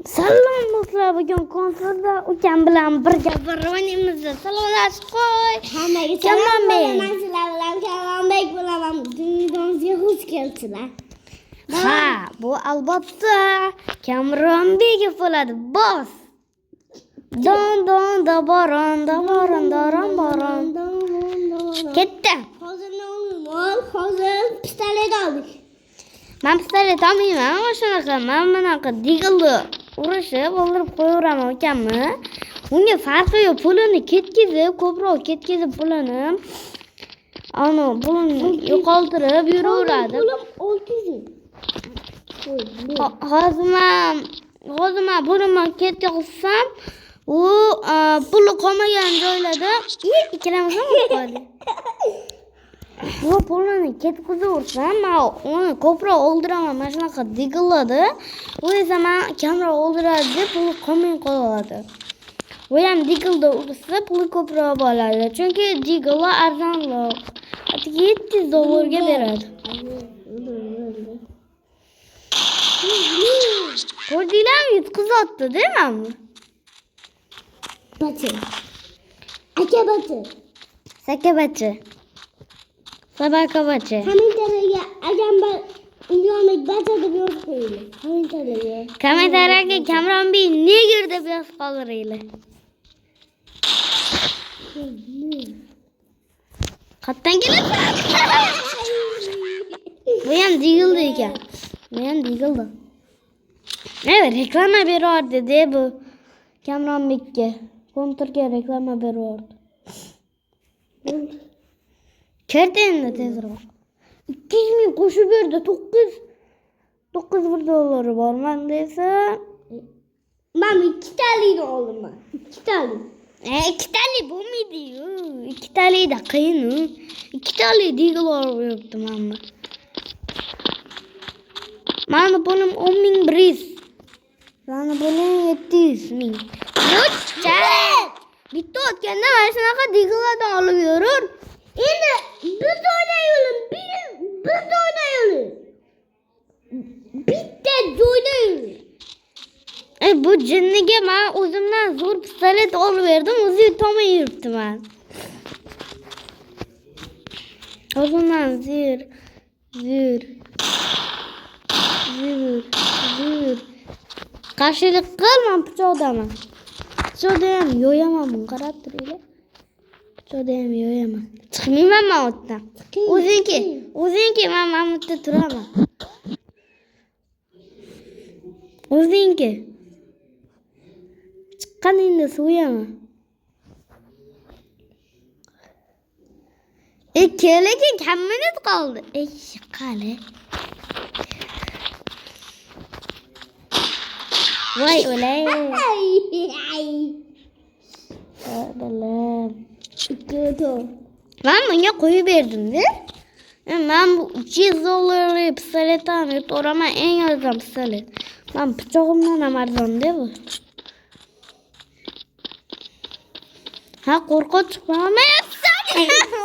Salom do'stlar, bugun konsertda ukam bilan birga bir o'ynaymiz. Salomlashib qo'y. Hammaga salom beraman. Sizlar bilan Kamronbek bo'laman. Dunyomizga xush kelibsizlar. Ha, bu albatta Kamronbek bo'ladi. Bos. Don don da boron boron. Ketdi. Hozir ne o'ynamayman? Hozir pistolet oldik. Men pistolet olmayman, mana shunaqa, men bunaqa digilni urishib, o'ldirib qo'yaveraman ukamni. Unga farqi yo'q, pulini ketkizib, ko'proq ketkizib pulini. Ana, pulini yo'qoltirib yuraveradi. Pulim 600. Hozir men pulimni ketkizsam, u puli qolmagan joylarda ikkalamiz ham qoldi. Bu pulini ketkazaversam, men uni ko'proq o'ldiraman. Mana shunaqa digiladi. U esa men kamroq o'ldiradi deb puli qolmay qoladi. U ham digilda ursa puli ko'proq bo'ladi. Chunki digillar arzonroq. Atigi $700 ga beradi. Ko'rdinglarmi? Yutqizotdi, deymanmi? Bachi. Aka bachi. Sakabachi. Sabakabachi. Kommentariyaga agam Kamronbek bacha deb yozib qo'yinglar. Kommentariyaga. Kommentariyaga Kamronbek neger deb yozib qoldiringlar. Qayerdan kelasan? Bu ham digildi ekan. Bu ham digildi. Evet, reklama berardi de bu Kamronbekka. Kontrga reklama berardi. Kerdi endi tezroq. 200 ming qo'shib berdi. $9 bor. Men desa, men 2 talikni oldim men. 2 talik. 2 talik bo'lmaydi-yu. 2 talikda qiyin-u. 2 talik digil olib yuribdi menga. Mani pulim 10.100. Mani pulim 700 ming. Yo'qcha. Bitta o'tganda mana shunaqa digillardan olib yurur. Endi biz o'ynaymiz. Biz o'ynaymiz. Bitta joyda. Bu jinniga men o'zimdan zo'r pistolet olib berdim, o'zi yutolmay yuribdi men. O'zimdan zo'r. Qarshilik qil, men pichoqdaman. Pichoqda ham yo'yaman, buni qarab turinglar. Pichoqda ham yo'yaman. Chiqmayman men o'tdan. O'zingki, men mamutda turaman. O'zingki. Chiqqaningda so'yaman. Kelaga kam minut qoldi. Qali. Voy o'lay. Odalam. Men bunga qo'yib berdim-da. Men bu $300 pistoletdan yutaman, eng arzon pistolet. Men pichog'imdan ham arzon-da bu. Ha, qo'rqib chiqmayapsan.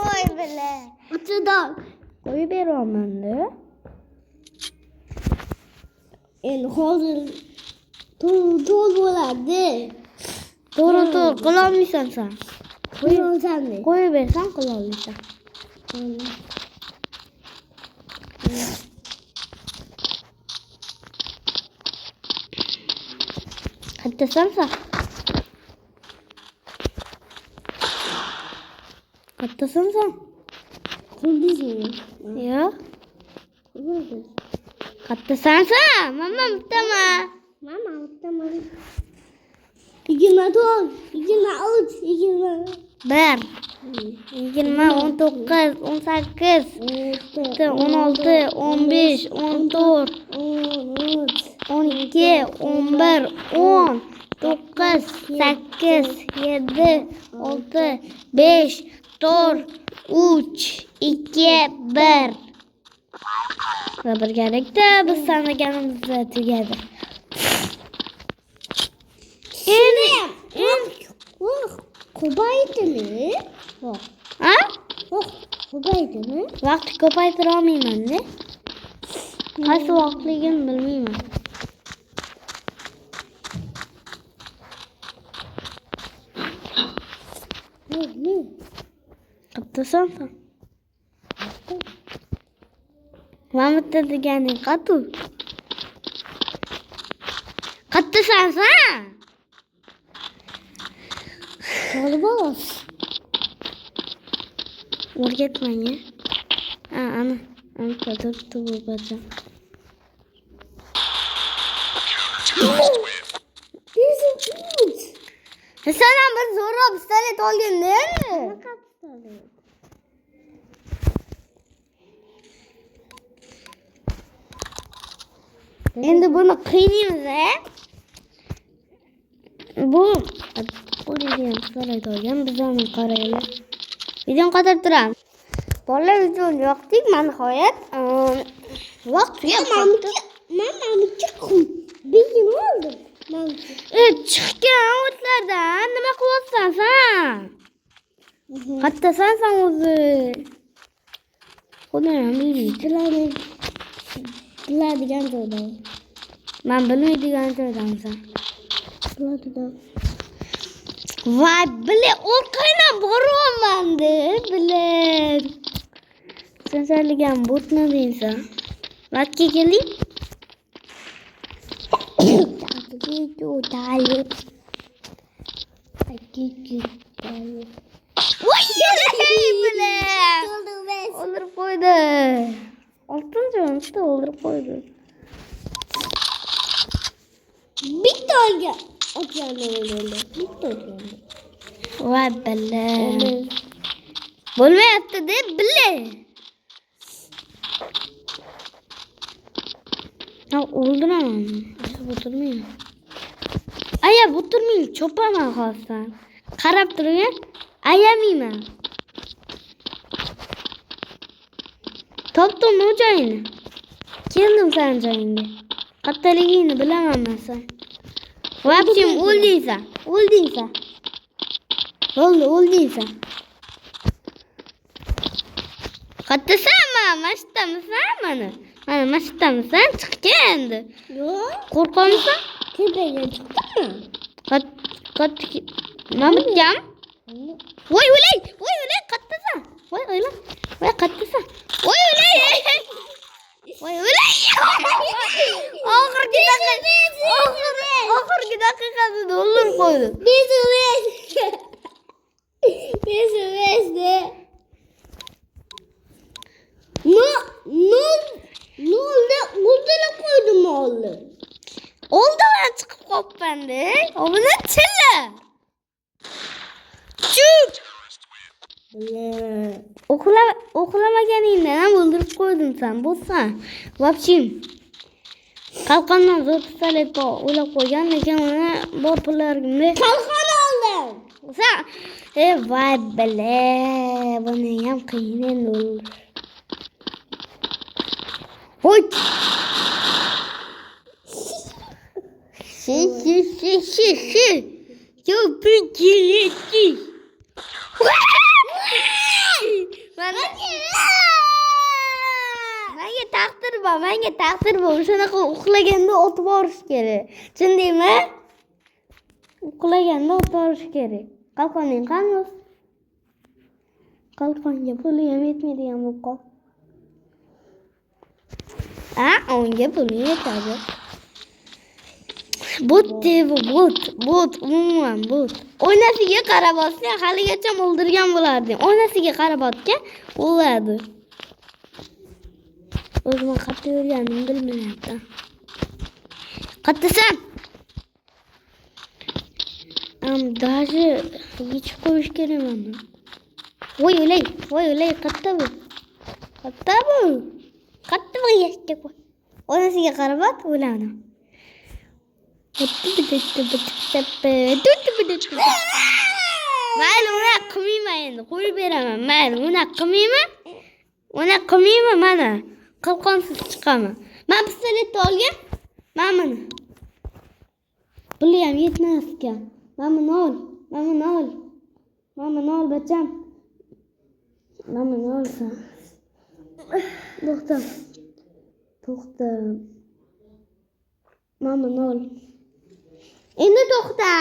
Voy bila. O'tidan. Qo'yib beraman-da. Endi hozir to'l bo'ladi. To'g'ri, qila olmaysan sen. Qo'yasan. Qo'yib bersam qila olmaysan. Qayerdasan sen? Qayerdasan sen? Qo'ldingmi? Yo'q. Qayerdasan sen? Mama bittaman. Mama bittaman. 24, 23, 20. 1, 20, 19, 18, 16, 15, 14, 12, 11, 10, 9, 8, 7, 6, 5, 4, 3, 2, 1. Va birgalikda biz sanaganimizda tugadi. Endi ko'paydimi? Ha? Ko'paydimi? Vaqt ko'paytira olmayman-da. Qaysi vaqtligini bilmayman. Ne? Qattisan sen. Mamutta deganing qatu. Qattisan sen. Torbos. O'rgatmang ya. Ana turibdi bu bacham. This is good. Sen ham bir zo'rroq pistolet olganda. Qanaqa pistolet? Endi buni qiynaymiz, Bu o'raydigan pistolet olgan. Bizlarni qaraylar. Videoni qatarib turamiz. Bolalar videoni yoqdik. Mana nihoyat vaqt tugab qoldi. Mamamcha beyin oldim. Chiqqan o'tlardan nima qilyapsan sen? Qattasan sen o'zi. Xudoyam bilmaydi. Biladigan joyda. Men bilmaydigan joydansan. Biladigan. Voy, bile orqangdan boryapman-da, bile. Sen sarligan botni deysan. Vaqtga keling. Voy, bile. O'ldirib qo'ydi. Oltinchi o'nta o'ldirib qo'ydi. Bitta olgan. Bitta olgan. Voy, bile. Bo'lmayapti-da, bile. Ya o'ldiraman. O'tirmayman. Aya, o'tirmang, chopaman hozir. Qarab turing, ayamayman. Topdim o joyini. Keldim sen joyingga. Qattaligingni bilaman men sen. Vaqtim o'ldingsan. O'ldingsan. Qattasanmi? Mashtamisan mana? Mana mashtamisan? Chiqgan endi. Yo'q. Qo'rqamsan? Tepaga chiqdimi? Nima bitgan? Voy o'lay, qattasan. Voy qattasan. Voy o'lay. Oxirgi daqiqasida o'ldirib qo'ydi. Bezde. Nolda o'ldirib qo'ydim oldi. Oldidan chiqib qolibman-da. Obuna chilla. Chuk. O'qilamaganingdan ham o'ldirib qo'ydim sen bo'lsan. Vobchim. Qalqondan zo'r pistolet bor. O'ylab qo'ygan lekin uni bor pullarimni Qalqon oldim. sen voy bile. Buni ham qiyin endi. Hoy. Shi. Yo pikileti. Menga taqdir bor. Shunaqa uxlaganda otib borish kerak. Tushundingmi? Uxlaganda otib borish kerak. Qalqoning qani? Qalqonga puli ham yetmaydigan bo'lib qol. Unga puli yetadi. Umuman bot. Oynasiga qarab olsang, haligacha o'ldirgan bo'larding. Oynasiga qarab otgan o'ladi. O'zim qayerda yurganimni bilmayapti. Qattasan? Даже yechib qo'yish kerak mana. Voy o'lay, qatta bu. Qatta bu yashga qo'y. Oynasiga qarab ot, o'ladi. Mayli, uni qilmayman endi. Qo'yib beraman. Mayli, uni qilmayman mana. Qalqonsiz chiqaman. Men pistoletni olgan. Mana. Puli ham yetmas ekan. Mana ol bacham. Mana olsan. To'xta. Mana ol. Endi to'xta.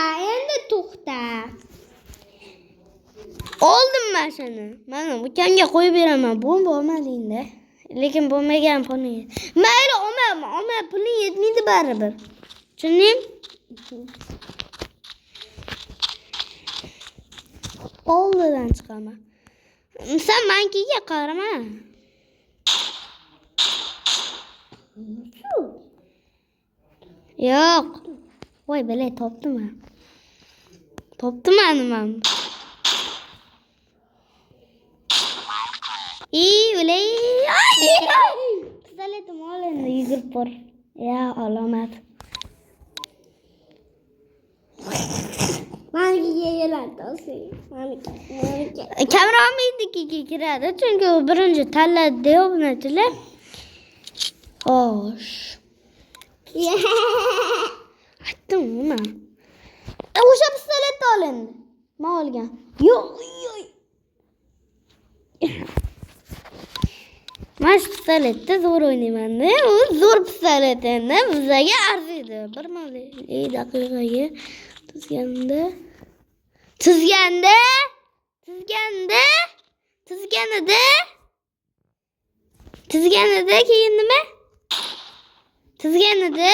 Oldim ben seni. Mana ukamga qo'yib beraman. Bo'lmadingda. Lekin bo'lmagan pulni. Mayli, olma pulni yetmaydi baribir. Tushunding? Oldidan chiqaman. Sen mankiga qarama. Yo'q. Voy bele topdim men. Nima? Ulay. Pistoletim ol endi yugurib bor. Ya alomat. Manikiga keladi o'zi. Maniki. Kameramannikiga kiradi, chunki u birinchi tanladi obunachilar. Xo'sh. Aytdim nima? O'sha pistoletni ol endi. Men olgan. Yo'q. Mana shu pistoletda zo'r o'ynayman-da. U zo'r pistolet endi bizga arziydi. 1 daqiqaga tuzganida keyin nima? Tuzganida.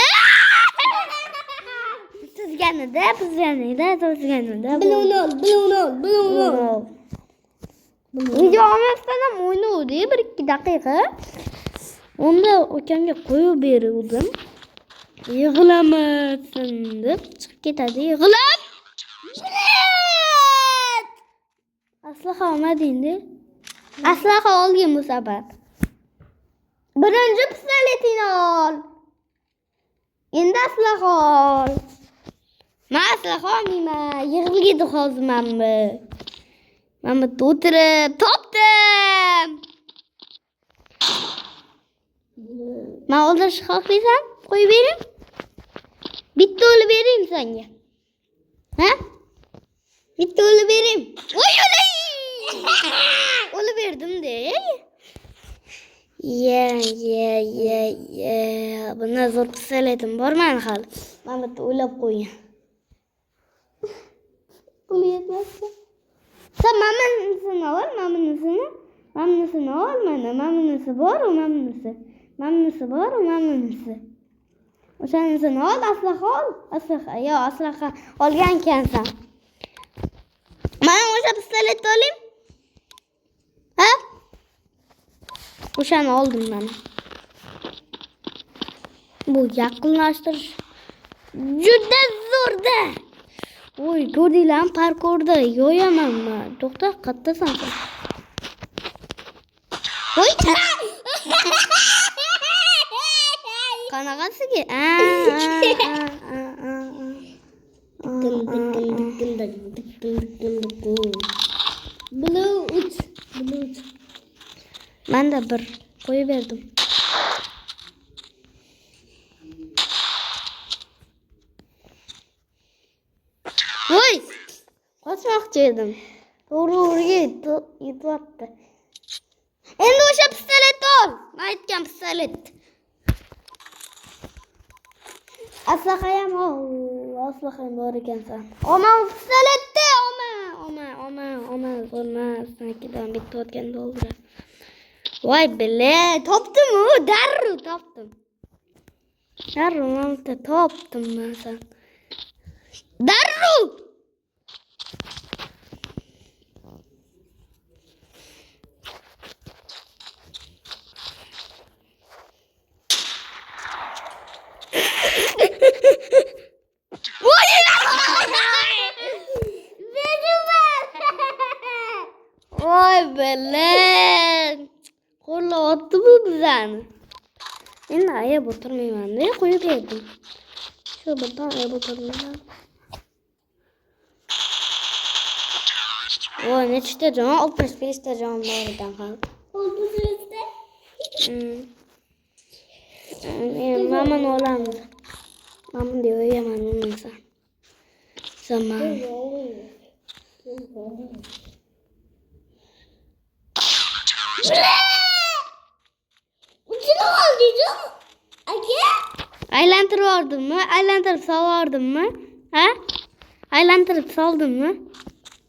Bilunol. Video olmasdan o'ynaydi 1-2 daqiqa. Unda ukamga qo'yib berdim. Yig'lamasin deb chiqib ketadi. Yig'lab. Aslaha olmadingda. Aslaha olgin bu safar. Birinchi pistoletini ol. Endi aslaha ol. Men aslaha olmayman. Yig'ilgidi hozir menmi? Men bu o'tirib topdim. Men o'ldirishni xohlaysan? Qo'yib bering. Bitta o'lib bering senga. Ha? Bitta o'lib bering. Voy o'lay! O'lib berdim-de. Bundan zo'r pistoletim bor meni hali. Men bitta o'ylab qo'ying. Pul yetmasdi. Sen mamamnisini ol, mamamnisini. Mamamnisini ol mana. Mamamnisi bor, mamamnisi. Mamamnisi bor, mamamnisi. O'shanisini ol, aslaha ol. Aslaha olgan ekansan. Mana o'sha pistoletni oling. Ha? O'shani oldim mana. Bu yaqinlashtirish juda zo'rda. Voy, ko'rdinglarmi parkurda yo'yamanmi? To'xta, qattasan sen. Voy. Qanaqasiga? Bluetooth. Ben de bir qo'yib berdim. Voy! Qochmoqchi edim. To'g'ri yetyapti. Endi o'sha pistoletni ol. Men aytgan pistolet. Aslahayam ol. Aslahayam bor ekansan. Oma pistoletni, oma. Bo'lmas. Sankidan bitta o'tganda o'ldiradi. Voy bile, topdim-ku, darrov topdim. Darrov topdim men sen. Darrov! Voy bile. Qo'llatdi bu bizani. Endi ayab o'tirmayman-da, qo'yib berdim. Shu birdan ayab o'tirmayman. Voy, nechta jon? 65 ta jon bor ekan hali. 65 ta? Mamani olamiz. Mamani deb o'yaman unisa. Zaman. Uchini oldingmi? Aka? Aylantirib yubordimmi? Aylantirib soldimmi? Ha? Aylantirib soldimmi?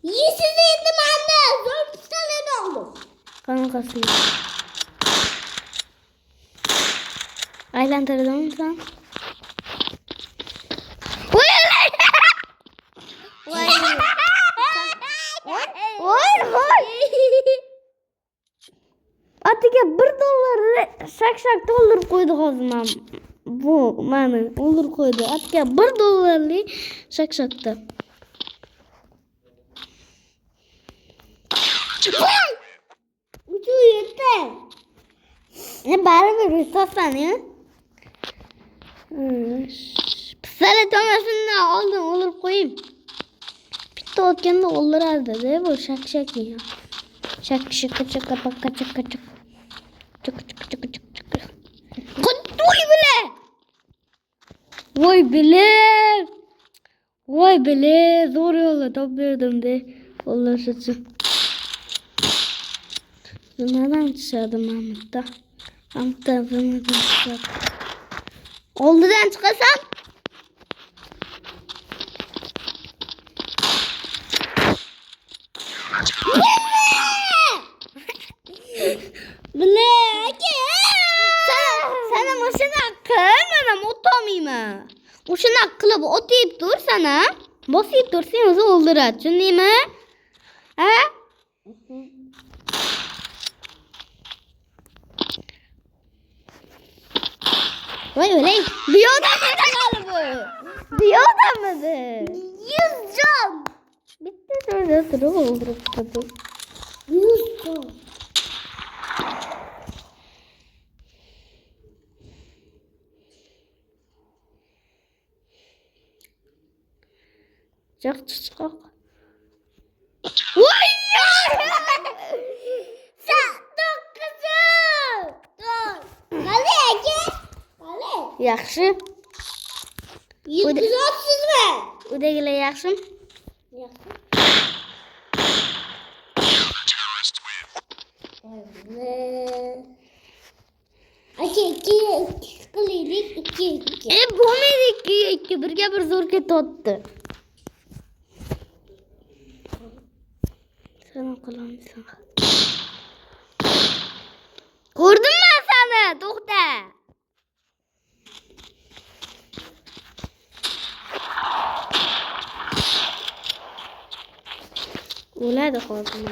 Siz indim anne. Zor pistolet oldu. Kankası. Aylandırdım mı sen? Vay. Vay. Atiga $1 şak şak doldurup koyduk o zaman. Bu mana olur koydu. Atiga $1 şak şakta. Uçuyor yeter. Ne bari bir saslan ya. Pistolet olmasın da aldım olur koyayım. Bitti otkanda olur aldı değil mi? Şak şak ya. Şak şaka şaka baka şaka şaka. Çık çık çık çık çık. Vay bile. Vay bile. Vay bile. Zor yolla topuyordum de. Allah şaşır. Nereden çıkardım Mahmut'ta? Mahmut'ta nereden çıkardım? Oldudan çıkarsam. Bile. Sana maşına kırmana otomima. Maşına kılıp otayıp dur sana. Basayıp dursun yüzü oldurat. Çünkü mi? Ha? Vay öyle. Biyoda mıydı galiba? Biyoda mıydı? 100 can. Bitti dur oldurup tadı. 100 can. Çık çık. Vay ya! Sen dur kızım. Dur. Nereye gel? Nereye? Yaxşı. 130 mi? Ödegiler yaxşı. Evet. İki kılıydık, iki. Bu muydu iki birge bir zor ketottu. Sana kullanmışsın. Gördün mü sana? Dokta. Öyle de korkma.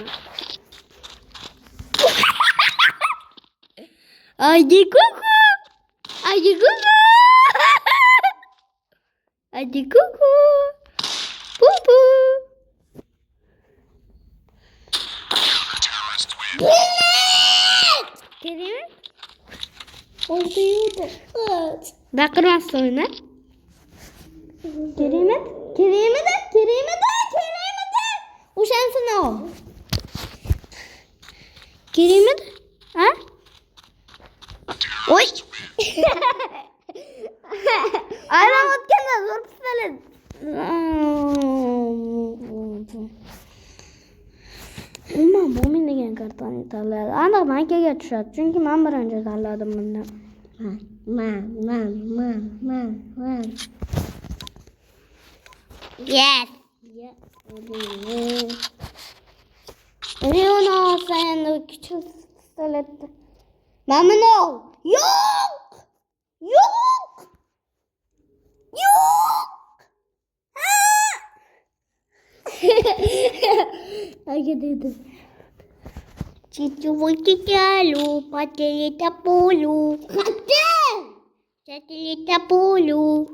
Hadi kuku. Hadi kuku. Hadi kuku. Pupu. Kerime? Oldu. Evet. Bakırmaz oyna. Kerime? Kerime de. O şansın o. Kerime de. Ha? Oy. Ayramat kendine zor pistolet. Ama bu meni degan kartoni tanladi. Aniq men kelga tushadi. Chunki men birinchi tanladim bundan. Man. Yes. Leona sen de küçük pistoletti. Memnun ol. Yok. Ayo dedim. Cicu Wikikalu, Patelita Pulu. Satelita Pulu.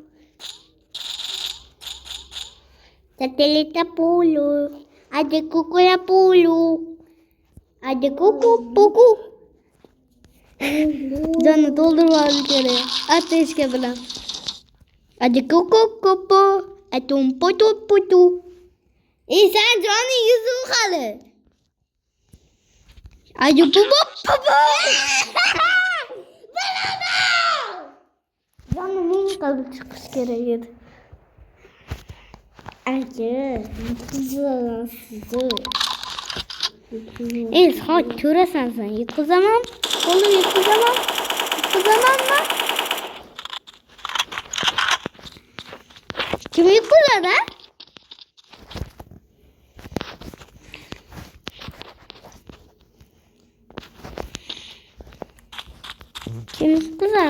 Satelita Pulu. Ada kukula Pulu. Ada kuku puku. Canı doldurma bir kere. Ateşke bilen. Ada kuku kupu. Atum putu putu. İnsan canı yüzü kalı. Ada pupu pupu. Canı neyin kalı çıkış gereğiydi. Acı. Kızı. Hadi köresen sen. Yıkızamam. Oğlum yıkızamam. Yıkızamam mı? Kim yıkızadı?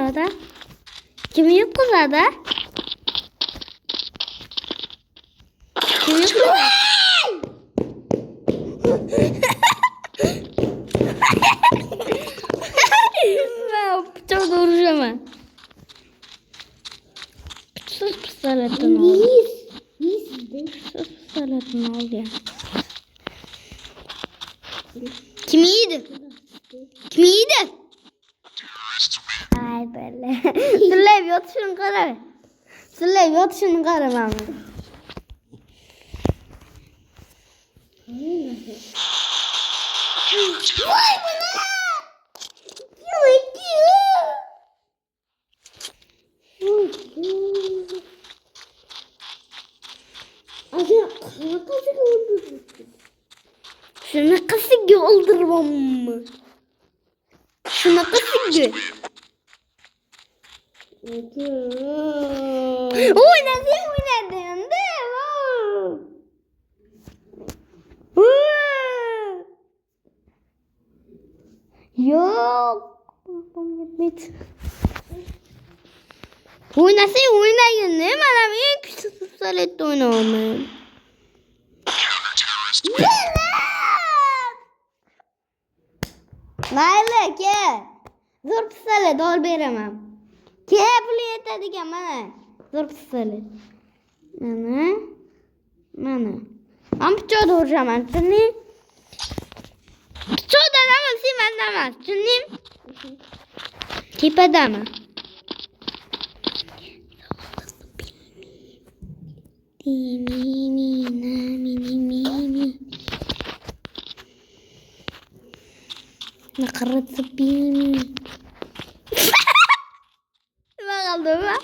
yutqazadi? Kim yutqazadi? Kim yutqazadi? Çok duruşama. Sus pistoletin oldu. Sus pistoletin oldu ya. Kim yedi? Kim yedi? Ay böyle. Süleyv yot şunu kara. Süleyv yot şunu kara mama. Vay bana! Şuna kasık öldürmem mı? Şuna kasık. Oynadın değil mi? Yok. Oynayın değil mi? Adam en küçük pistoletle oynamam. Mayli ke. Zo'r pistolet olib beraman. Ke pul yetadigan mana. Zo'r pistolet. Mana. Men pichoqda uraman, tushunding? Pichoqda emas, sen menda emas, tushunding? Tepadaman. Naqarat sepini. Nima qildim ha?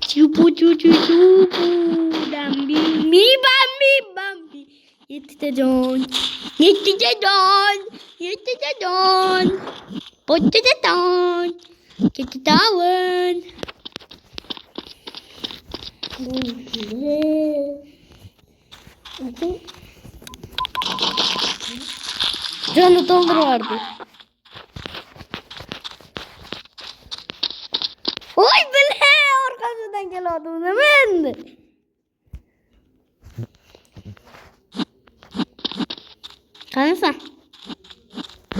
Chupu. Dambi. Mi bambi. Yettitajon. Potaton. Kettitawn. Canı dolduruyordu. Oy bile arkasından geliyordum hemen. Kanısan.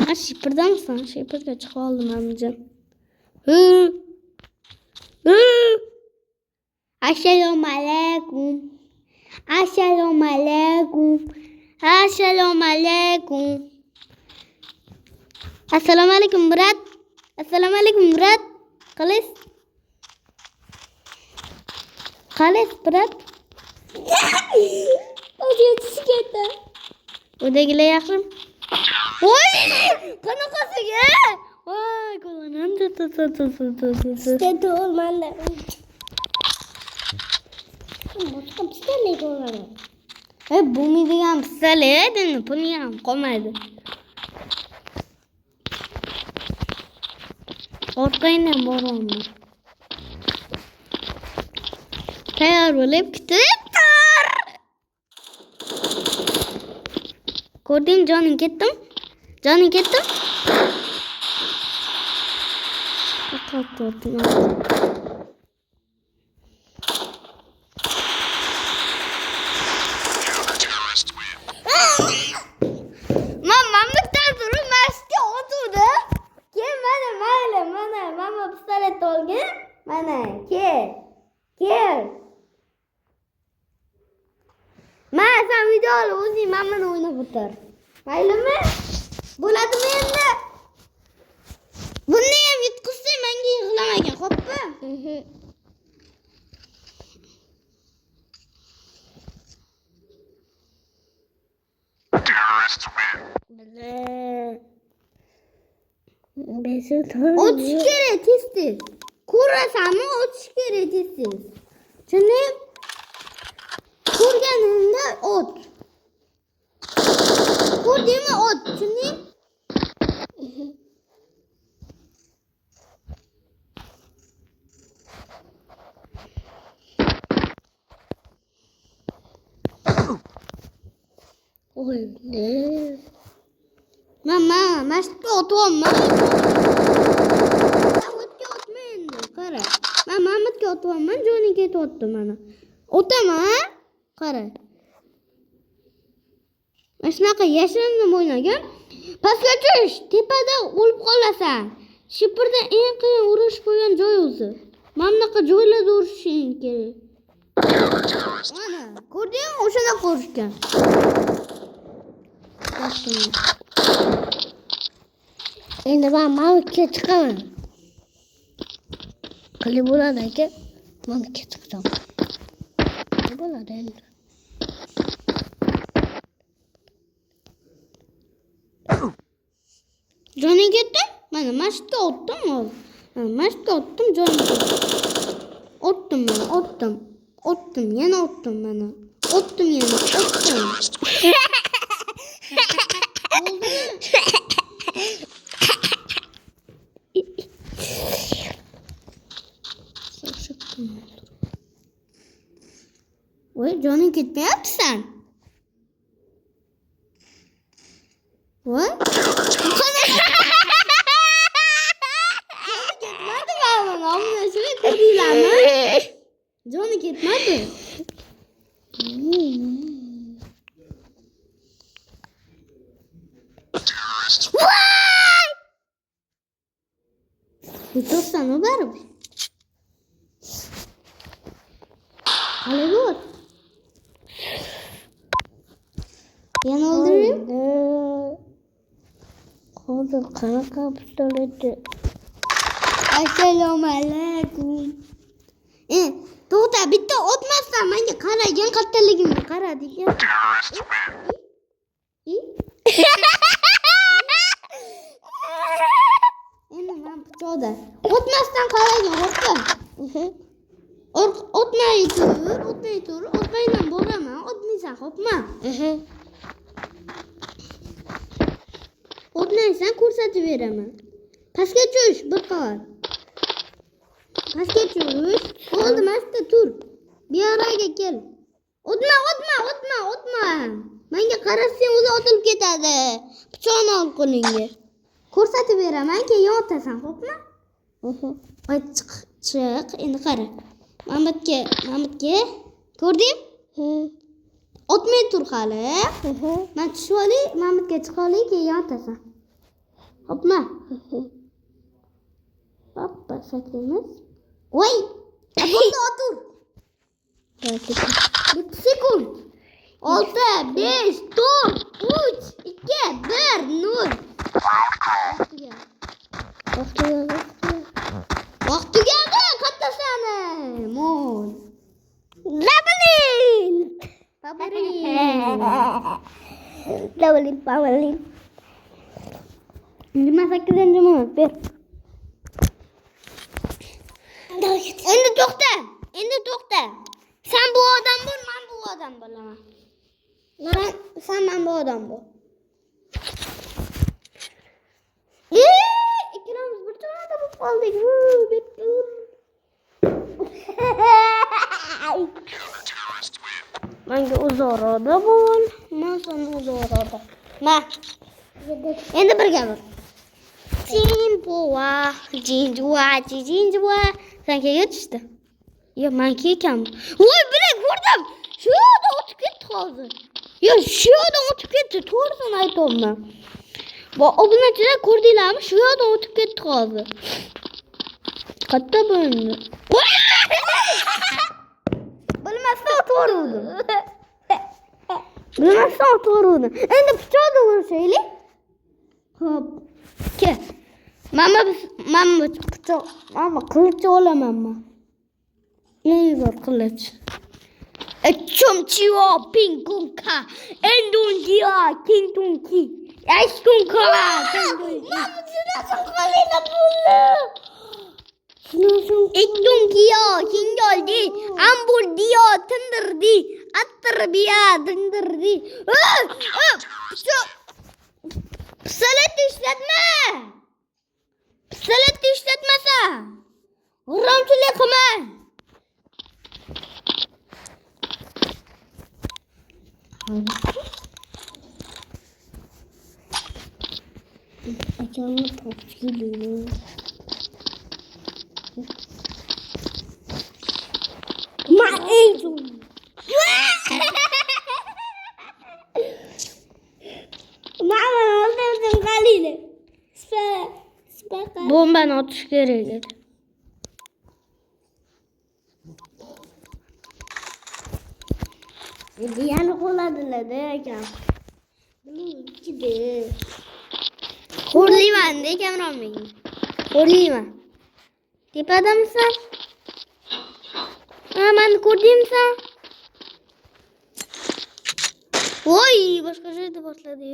Ha şipirden mısın? Şipirde çıkalım amcam. Assalamu alaikum. Assalamu alaikum berat. Kalis berat. Oye çıkıdı. Odagilar yaxshi. Oy! Qanaqasi ya? Voy, qo'lim İşte olmalı. Başka pistolet olmalı. Bo'lmaydigan pistolet endi puli ham qolmaydi. Orqangdan boraman. Tayyor bo'lib ketibdir. Ko'rding, joning ketdim. Mamamlıktan durup maske oturdu. Kim mama pistolet olgan. Mana, kel. Sen video ol, o'zing mamani o'ynab o'tir. Maylimi? Bo'ladimi endi? Buni ham yutqizsang menga yig'lamagan, xo'pmi? O'tish kerak tez. Ko'rasanmi, o'tish kerak tez. Tushunding? Ko'rganingda ot. Ko'rdingmi ot, tushunding? Oy, mama, mashqqa o'tyapman. otyapman, jo'ni ketyapti mana. O'taman, qara. Mana shunaqa yashirinib o'ynagan. Pastga tush, tepada o'lib qolasan. Shipirda eng qiyin urush bo'lgan joy o'zi. Mana bunaqa joylarda urishing kerak. Mana, ko'rdingmi? O'shada ko'rishgan. Endi men mamutga chiqaman. Qilib bo'ladi aka. Mamutga chiqsam. Nima bo'ladi endi? Jo'ni ketdim. Mana mashqa otdim hozir. Mashqa otdim, jo'ni ketdim. Otdim mana, otdim. Otdim, yana otdim mana. Otdim yana, otdim. Voy, jo'ning ketmayapsan. Voy. Ketmadi mana, omma shuni ko'ringlarmi? Jo'ni ketmadi. Voy! Yutursan o baribir. Hali ko'r. Yana o'ldiraymi? Hozir qanaqa pistoletni? Assalomu alaykum. To'xta, bitta otmasdan menga qaragan qattaligimni qara degan. Endi men pichoqda. Otmasdan qaragan, o'tda. Otmay tur, otmaydan boraman, otmaysan, xo'pmi? Otmaysan, ko'rsatib beraman. Pastga tush, bir qavat. Pastga tush. Bo'ldi, masta tur. Bu yoqqa kel. Otma. Menga qarasang o'zi otilib ketadi. Pichoqni ol qo'lingga. Ko'rsatib beraman, keyin otasan, xo'pmi? Voy, chiq, endi qara. Mamatga. Ko'rding? Otmay tur hali. Men tushib olay, Mamatga chiqolay, keyin otasan. Xo'pmi? Hoppa, saklaymiz. Voy! Bo'ldi, otur. 7 sekund. 6, 5, 4, 3, 2, 1, 0. Vaqt tugadi, qattasani. Mol. Labalin. 28-minut ber. Endi to'xta. Sen bu odam bo'l, men bu odam bo'laman. Sen bu odam bo'l. Ikkalamiz bir joyda bo'lib qoldik. Menga o'zoroda bo'l. Men sana o'zoroda. Ma. Endi birga bo'l. Jinjua. Sen ketishdi. Yo, men kekaman. Voy, bilak ko'rdim. Shu yerda o'tib ketdi hozir. Yo, shu yerda o'tib ketdi. To'g'risini aytayapman. Bu obunachilar ko'rdinglarmi? Shu yerda o'tib ketdi hozir. Qatta bo'ldi. Bilmasdan o'tvordim. Endi pichoqda urishaylik. Xo'p. Kel. Mama pichoq. Mama qilich olaman men. Yengor qilich. Chomchiwa pinkunka. Endungia kintunki. Ashkunka. Mama shunasi qalina bo'ldi. Ektunkiyo kingoldi. Amburdiyo tindirdi. Attirbiya dindirdi. Pistolet ishlatmasa. G'irromchilik qilma. Bunlarni otish kerak edi. Yana qo'ladilar-da akam. Ikkidi. Xo'rlayman-da Kamronbekni. Xo'rlayman. Tepadamisan? Ha, meni ko'rdingmi? Voy, boshqa joyda boshladi.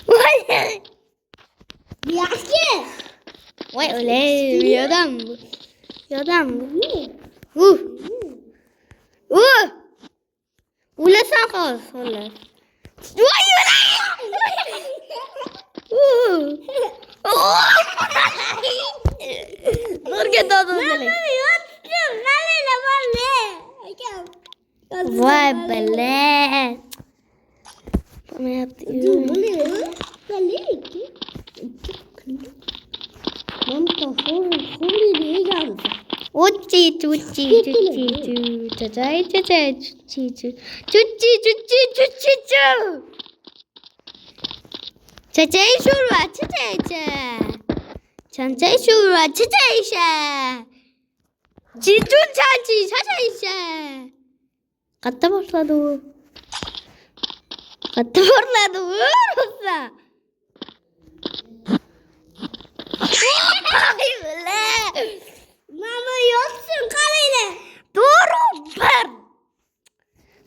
Voy. Yaxshi. Voy, o'lay, yodam bu. Yodam bu. O'lasan hozir, xo'rlar. Voy, o'lay. Zo'rga dodim kerak. Yotdim, qalinglar bormi? Akam. Voy, bilan. Bo'lmayapti. Uchi, chuchi, chuchi, chachay, chachay, chuchi, chuchi, chuchi, chuchi, chu. Chachay sho'rva, chachay, cha. Chanchay sho'rva, chachay, sha. Chichun chanchi, chachay, sha. Qatta boshladi u. Qatta boshladi u, rosa. Mama yotsin, qaranglar.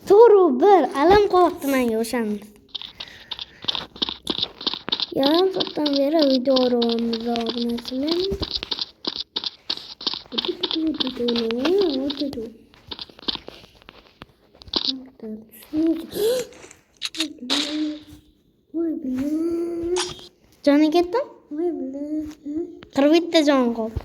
To'g'ri bir alam qo'yibdi menga o'shanda. Yarim soatdan beri video ko'ryapmiz, obunachim. Joni ketdi? Qirq bitta jon qoldi.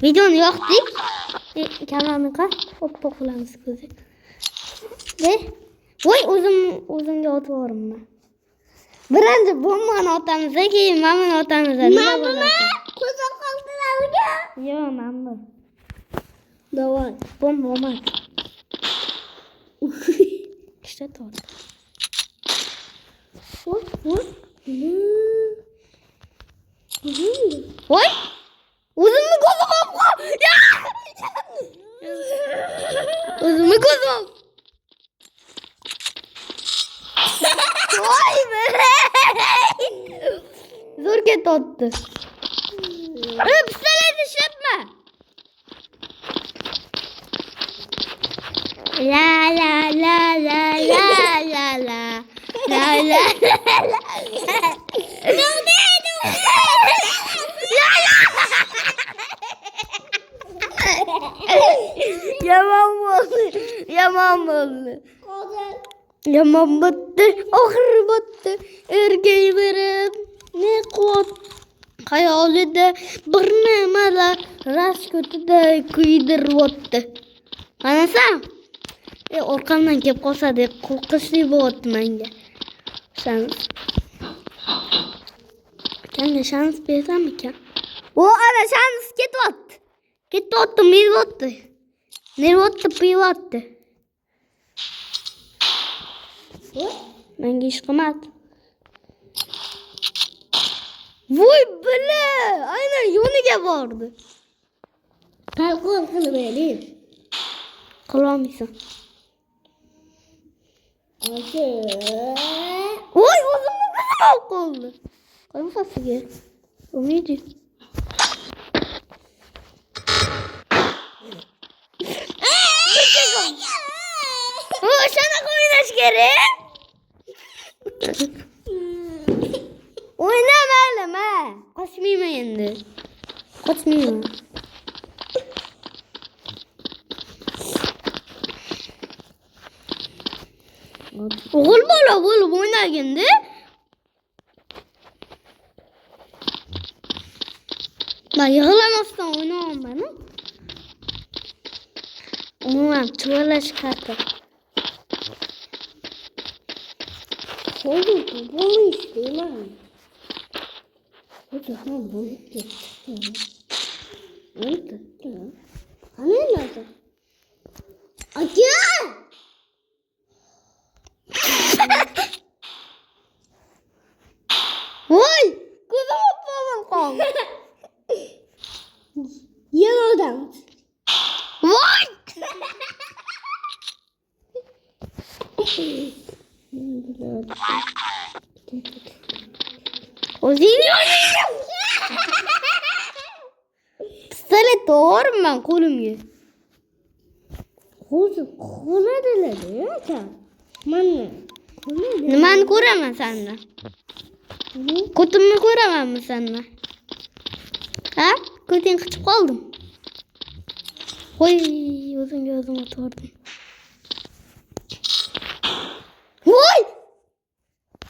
Videoni yoqdik. Kamerani qas, hop qilamiz ko'zi. Voy, o'zimga otib yuborman. Birinchi bombani otamiz, keyin mamani otamiz. Nima bo'ladi? Qo'zg'ab qoldilarga. Yo'q, mamma. Davay. Bomba olmaz. İşte doğru. Oy! Uzun mu kozum? Ya! Uzun mu kozum? Vay be! Zor get attı. Öpsene düşürtme. La la la la la la la la la Yaman oldu. Yaman oldu. Yaman battı. Ahır battı. Erkeği verip ne kod. Hayalide bir nemalar ras kötüde kuydirib o'tdi. Qarasam, orqamdan kelib qolsa deb qo'rqishli bo'lyapti menga. Shans. Kanga shans bersam ekan. O ana shans ketyapti. Ketyapti, mirayapti. Nerayapti, piyyapti. Menga ish qilmadi. Voy bile, aynen yoniga bordi. Qalqon qilib bering. Qilolmaysan. Aka. Voy, o'zimni qilib qoldi. Qalfasiga. Umidi. O'shani o'ynash kerak. O'ynamayman, ha. Qochmayman endi. Qochmayman. O'g'il bola bo'lib o'ynaganda men yig'lamasdan o'ynayman. Umuman, chuvalash karta. Oğlum bunu istemem. Hadi lan bunu getir. Nerede? Hani nerede? Acı! Vay! Kızım babam. Yan oradan. Vay! O zilli. Pistolet doğru ben kolum ye. Kola diledi ya sen. Manne. Ben kuramam senden. Kutumu kuramam mı senden? Ha? Kutun kıçıp kaldım. Oy uzun gözüme oturdum. Oy!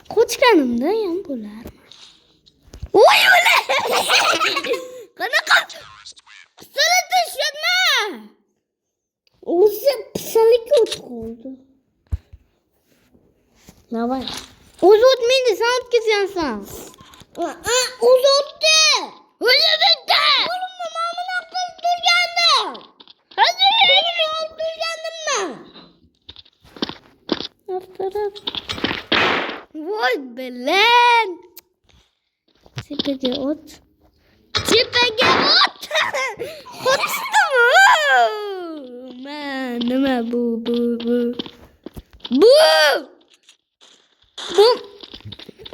Koçkanım da yan bular. Oy öyle! Kana kaç! Sana düşürme! O sen pısalik oldu. Ne var? Uzut miydi? Sen ot kesiyorsun. Uzattu. Öyle bitti! Oğlum mamamın aklı dur geldi. Hadi! Dur geldim ben. Vay belen! Çipege ot. Çipege ot! Otstu mu? Man, nima bu? Bu!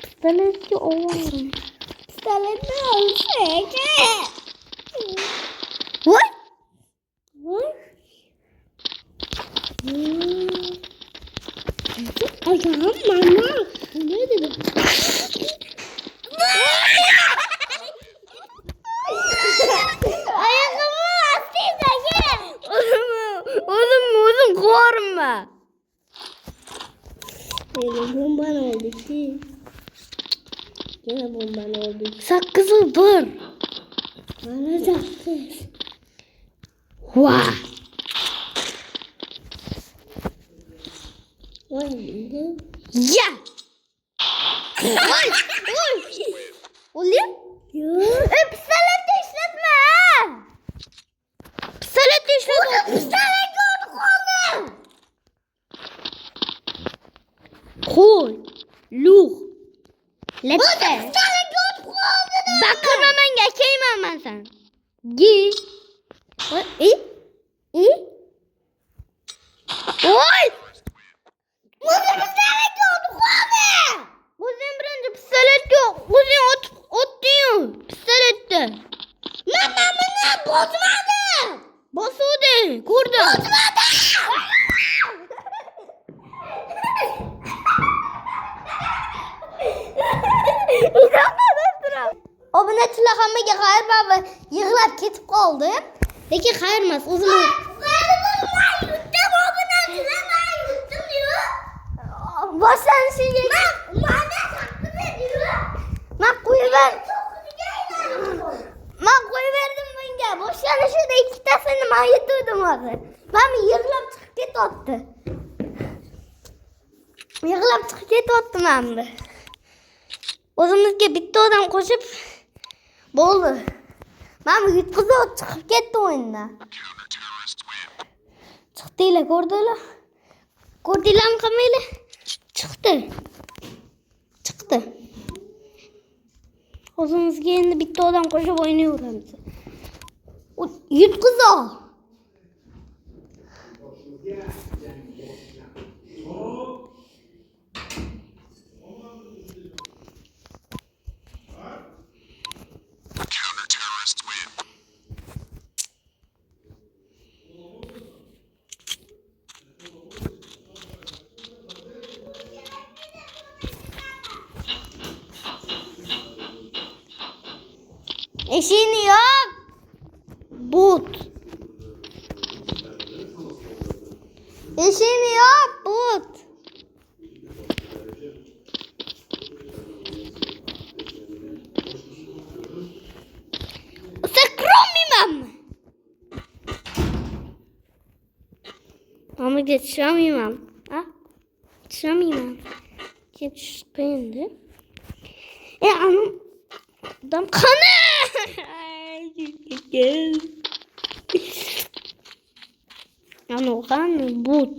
Pistoletli oğlum. Pistoletli olacak. Vay! Vay. Ayağım mama. Ne dedim? Ayağımı astıysa gel. Oğlum korkma. Bomban oldu ki. Gene bomban oldu. Sakızı dur. Bana sakız. Vay. Vay. Ya. Oy. Oluyor? Yok. Pistolet işletme. Pistolet işletme. Pistolet gördük onu. Koy. Luh. Lette. Pistolet gördük onu. Bakın hemen geçeyim hemen sen. Gi. İyi. Oy. Pistolet gördük onu. Kuzum birinci pistolet yok. Kuzum ot diyor. Pistelette. Mamamını bozmadı. Basude. Kurda. Obunachilar hammaga xayr baba yig'lab ketib qoldi. Lekin xayr emas, o'zim boshlanishiga men qo'yverdim bunga. Boshlanishida ikkitasini men yutdim hozir. Mana yig'lab chiqib ketyapti. Yig'lab chiqib ketyapti mana. O'zimizga bitta odam qo'shib bo'ldi. Mana yutqizib chiqib ketdi o'yindan. Chiqdinglar, ko'rdinglar? Ko'rdinglarmi hammanglar? Chiqdi. O'zimizga endi bitta odam qo'shib o'ynayveramiz. Yutqizib. Eşiğini yok. But. Eşiğini yok. But. Sakramimam. Ama geçiremeyim. Ha? Geçiremeyim. ketishdi. Anam adam qani. Ana qani but.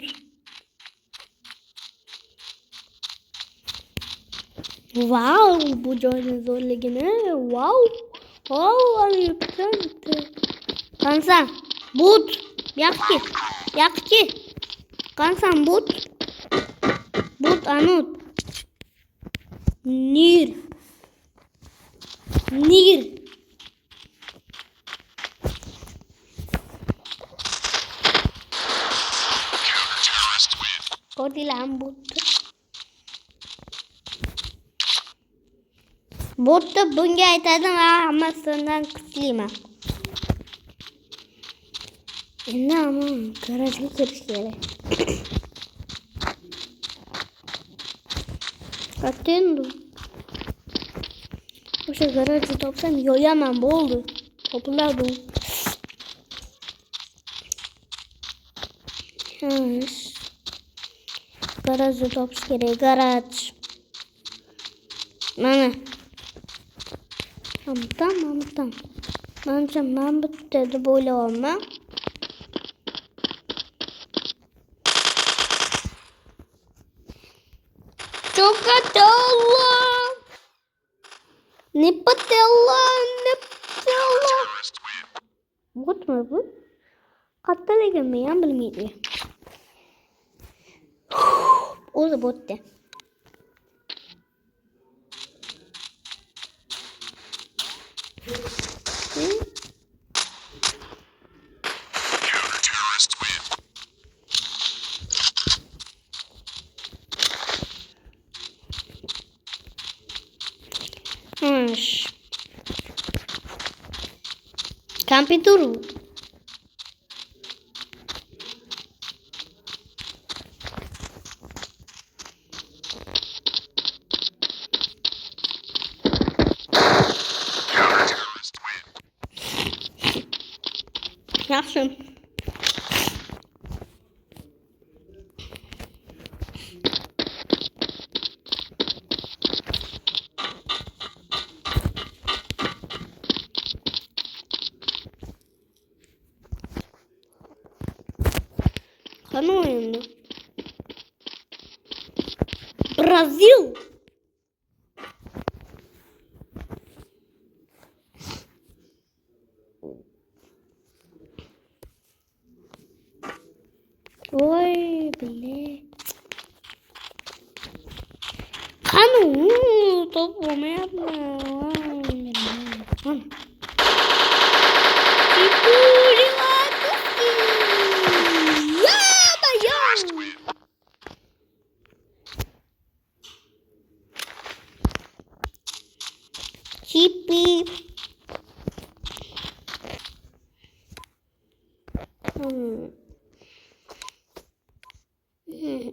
Wow, bu joyning zo'rligini. Wow. Alipdan. Qansan? But. Yoqki. Qansan but? But anut. Nir. Ko'dilam but. Botni bunga aytadi, hammasidan kuchliman. Endi ammo garajga kirish kerak. Atendo. O'sha garajni topsam yo'yaman bo'ldi. Topiladi. Garajni topish kerak, garaj. Mana. Tamam. Manimcha men bitta deb o'ylayapman. Chocatella. Nipatella. Botmi bu? Qattaligimni ham bilmaydi. O'zi botdi. Компьютер. Yaxshi. Qani o'yindi? Brazil. Voy bile. Qani top o'ynayapman. Chippy.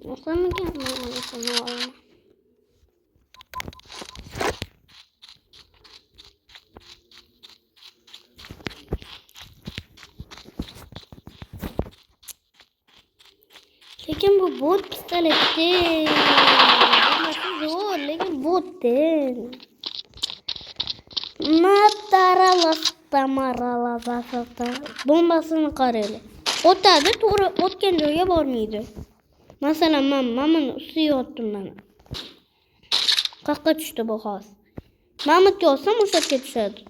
Sama kan sama. Lekin bu bot pistoletdi. Zo'r, lekin botdi. Mataralasta. Bombasini qarayli. O'tadi, to'g'ri o'tgan joyga bormaydi. Masalan, men buni ustiga otdim mana. Qaqqa tushdi bu xos. Mamutga olsam o'sha yerga tushadi.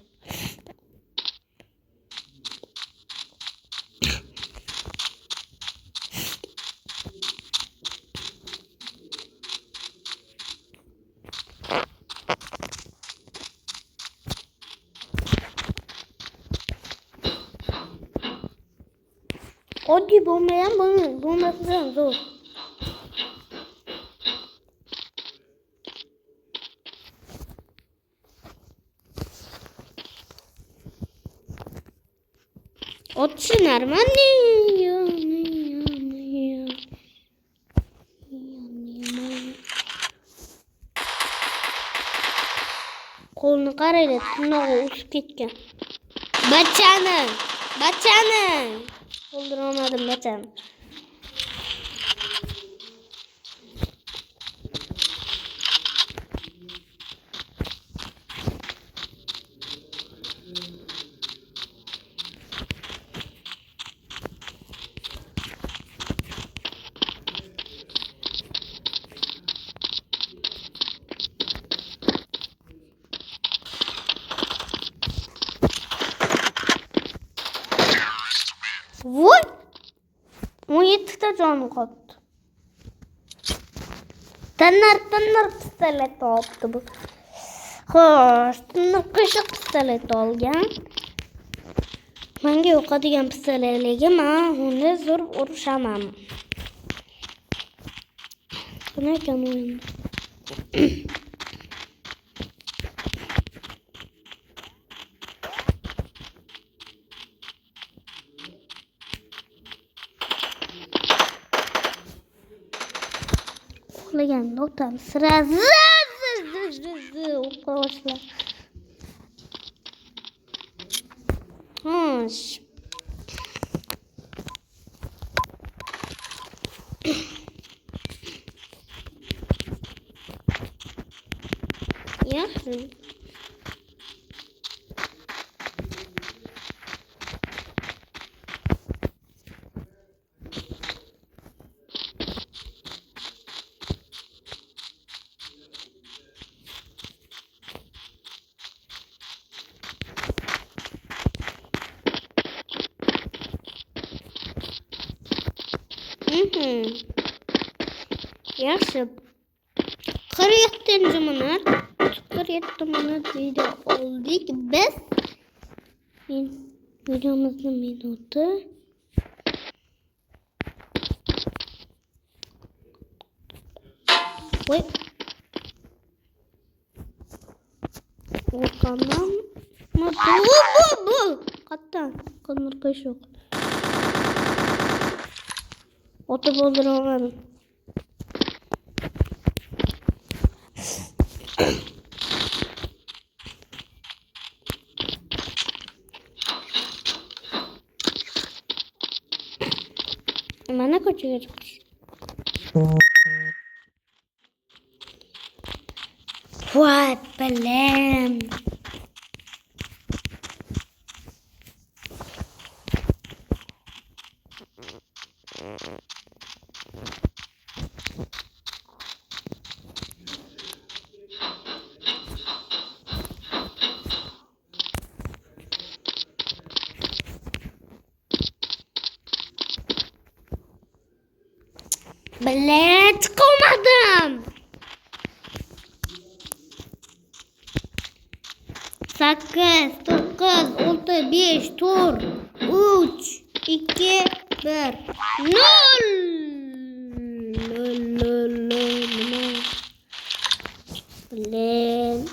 Oddiy bomba ham bombasidan zo'r. Otishi normalniy. Qo'lni qarayli, tirnog'i o'sib ketgan. Bachani. O'ldirolmadim bachani. Voy! 17 ta joni qoldi. Tannar pistolet olibdi bu. Xo'sh, tannar qishiq pistolet olgan. Menga yoqadigan pistoletlarga men uni zo'r urushaman. Qanday ekan o'yin? Uxlagan doktor sirasi o'qa boshla. Xo'sh. Yaxshi. Yaxshi. 47 minut. 47 minut video oldik biz. Videomizning minuti. Voy. Orqamdan bu. Qattan. Qanday qishiq. Otib o'ldiraman. Mana ko'chaga chiqish. Voy bilim. Bilet çıkamadım. 8, 9, 6, 5, 4, 3, 2, 1, 0. Bilet.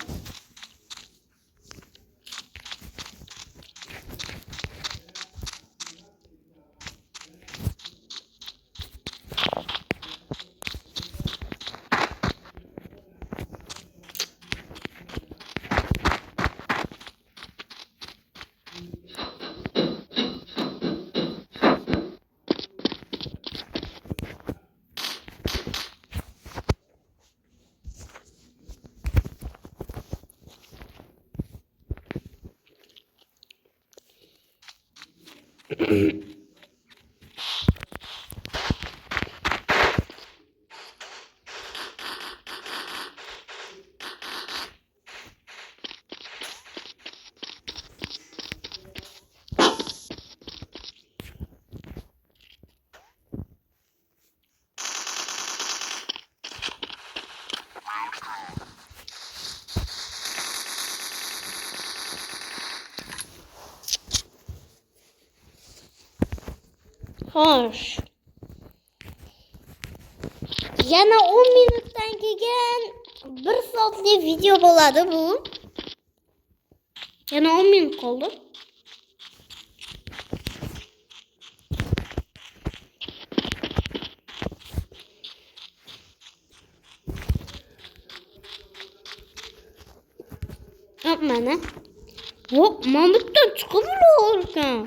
Xo'sh. Yana 10 minutdan keyin 1 soatlik video bo'ladi bu. Yana 10 minut qoldi. Mana. Yo'q, mamutdan chiqib o'rgan.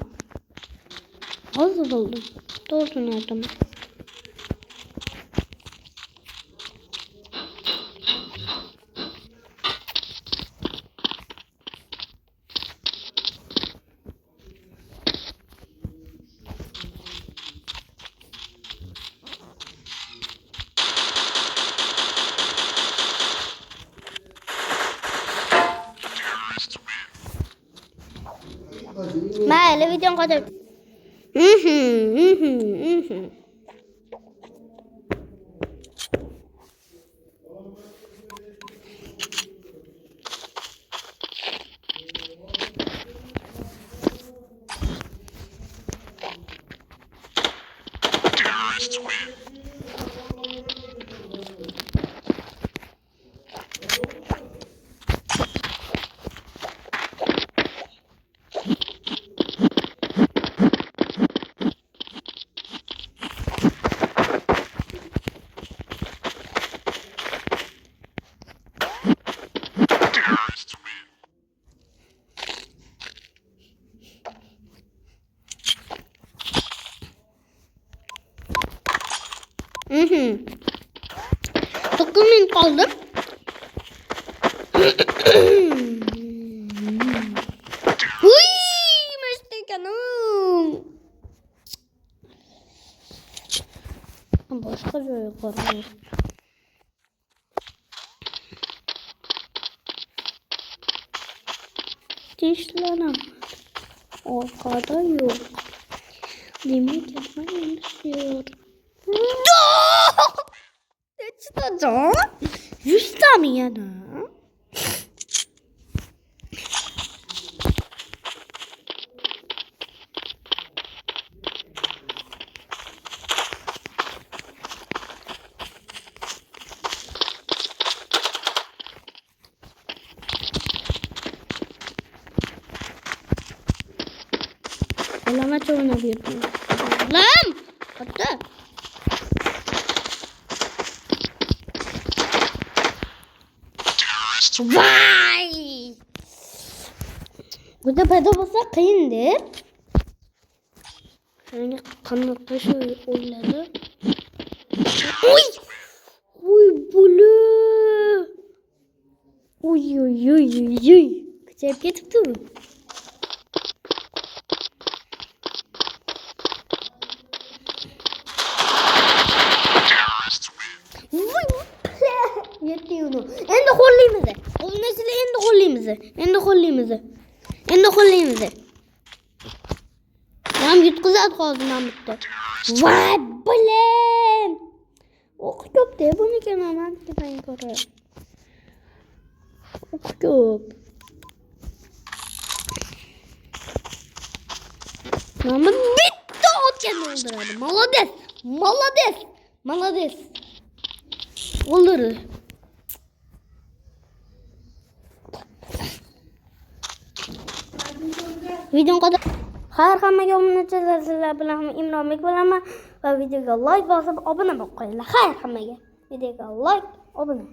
Hozir bo'ldi. To'g'risini aytaman. Mayli, videoni qoldir. Dokumen kaldım. Uy, mestek hanım. Başka bir yukarı. Dişlerim arkada yok. Demek yapmayı istiyor. Ne çıkacak? Yüzde mi yana? Alamet oynayabilirim. Lan! Hatta. Vay! Burada pedalasa kıyındır. Yani kanatlı şöyle oynadı. Uy! Uy bulu! Uy uy uy uy uy. Güzel tuttu mu? Yetiyor. Endi qo'llaymiz. Qo'lmasizlar endi qo'llaymiz. Endi qo'llaymiz. Endi qo'llaymiz. Ham yutqizadi hozir ham bitta. Voy bilan. O'q ko'p-da buniki mendan ko'ra. O'q ko'p. Mana bitta otgan o'ldiradi. Молодец. Молодец. Молодец. O'ldirdi. Videom qadar xayr hammaga obunachilar sizlar bilan Imronbek bo'laman va videoga like bosib obuna bo'lib qo'yinglar. Xayr hammaga. Videoga like, obuna.